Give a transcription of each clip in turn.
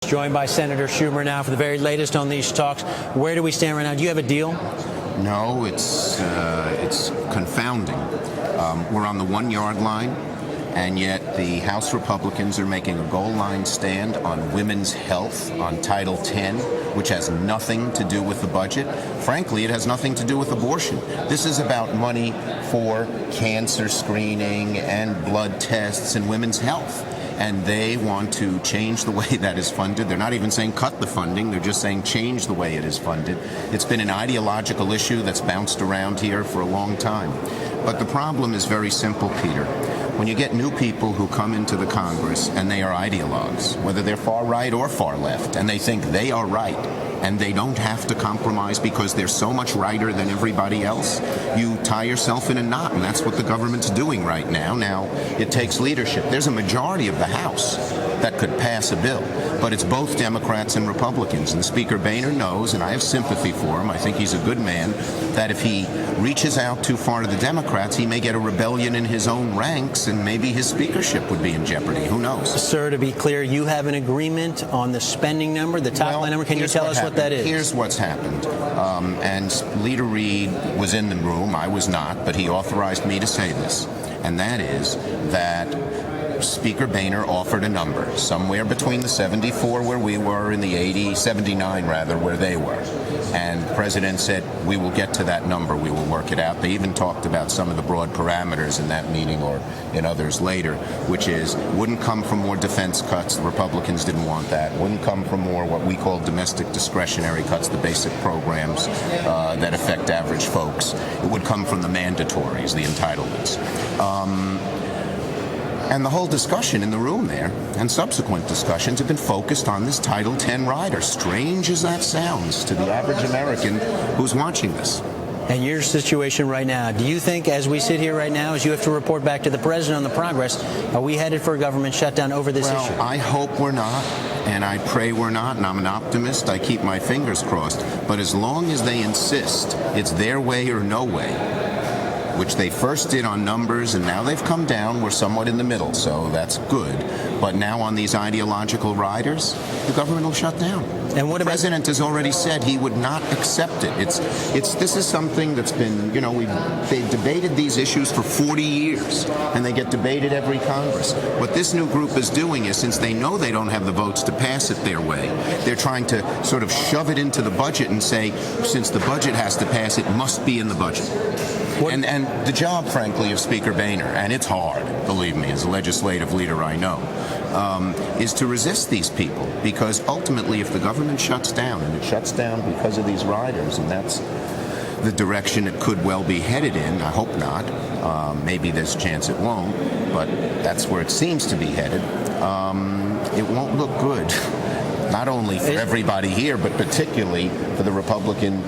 joined by Senator Schumer now for the very latest on these talks. Where do we stand right now? Do you have a deal? No, it's confounding. We're on the 1 yard line, and yet the House Republicans are making a goal line stand on women's health, on Title X, which has nothing to do with the budget. Frankly, it has nothing to do with abortion. This is about money for cancer screening and blood tests and women's health. And they want to change the way that is funded. They're not even saying cut the funding. They're just saying change the way it is funded. It's been an ideological issue that's bounced around here for a long time. But the problem is very simple, Peter. When you get new people who come into the Congress and they are ideologues, whether they're far right or far left, and they think they are right, and they don't have to compromise because they're so much righter than everybody else, you tie yourself in a knot, and that's what the government's doing right now. Now, it takes leadership. There's a majority of the House that could pass a bill, but it's both Democrats and Republicans, and Speaker Boehner knows, and I have sympathy for him, I think he's a good man, that if he reaches out too far to the Democrats, he may get a rebellion in his own ranks, and maybe his speakership would be in jeopardy. Who knows? Sir, to be clear, you have an agreement on the spending number, the top line number. Can you tell us what that is? Here's what's happened. And Leader Reid was in the room. I was not, but he authorized me to say this. And that is that Speaker Boehner offered a number, somewhere between the 74 where we were and the 79 rather, where they were. And the President said, we will get to that number, we will work it out. They even talked about some of the broad parameters in that meeting or in others later, which is, wouldn't come from more defense cuts, the Republicans didn't want that, wouldn't come from more what we call domestic discretionary cuts, the basic programs that affect average folks. It would come from the mandatories, the entitlements. And the whole discussion in the room there, and subsequent discussions, have been focused on this Title X rider, strange as that sounds to the average American who's watching this. And your situation right now, do you think, as we sit here right now, as you have to report back to the President on the progress, are we headed for a government shutdown over this issue? Well, I hope we're not, and I pray we're not, and I'm an optimist. I keep my fingers crossed. But as long as they insist it's their way or no way, which they first did on numbers, and now they've come down. We're somewhat in the middle, so that's good. But now on these ideological riders, the government will shut down. And what the President has already said he would not accept it. This is something that's been, they've debated these issues for 40 years, and they get debated every Congress. What this new group is doing is, since they know they don't have the votes to pass it their way, they're trying to sort of shove it into the budget and say, since the budget has to pass, it must be in the budget. And the job, frankly, of Speaker Boehner, and it's hard, believe me, as a legislative leader I know, is to resist these people. Because ultimately, if the government shuts down, and it shuts down because of these riders, and that's the direction it could well be headed in, I hope not, maybe there's a chance it won't, but that's where it seems to be headed, it won't look good. Not only for everybody here, but particularly for the Republican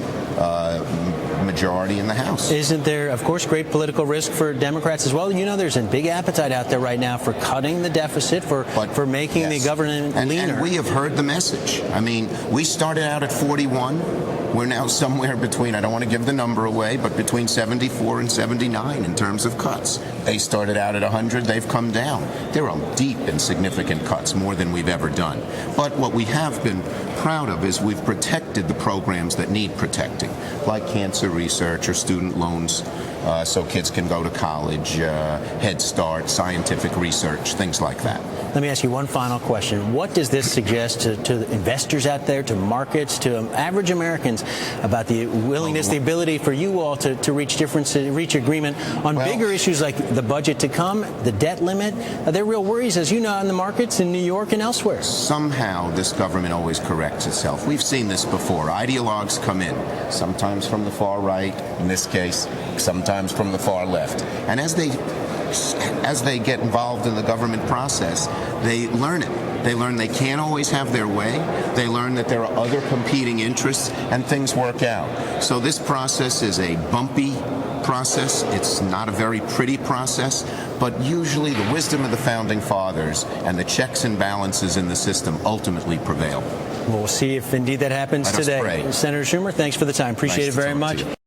majority in the House. Isn't there, of course, great political risk for Democrats as well? There's a big appetite out there right now for cutting the deficit, for making the government leaner. And we have heard the message. I mean, we started out at 41. We're now somewhere between, I don't want to give the number away, but between 74 and 79 in terms of cuts. They started out at 100. They've come down. There are deep and significant cuts, more than we've ever done. But what we have been proud of is we've protected the programs that need protecting, like cancer research or student loans so kids can go to college, Head Start, scientific research, things like that. Let me ask you one final question. What does this suggest to investors out there, to markets, to average Americans about the willingness, the ability for you all to reach agreement on bigger issues like the budget to come, the debt limit? Are there real worries, as you know, in the markets in New York and elsewhere? Somehow this government always corrects itself. We've seen this before. Ideologues come in, sometimes from the far right, in this case, sometimes from the far left. And as they get involved in the government process, they learn it. They learn they can't always have their way. They learn that there are other competing interests, and things work out. So this process is a bumpy process. It's not a very pretty process, but usually the wisdom of the Founding Fathers and the checks and balances in the system ultimately prevail. We'll see if indeed that happens today. Let us pray. Senator Schumer, thanks for the time. Appreciate it very much.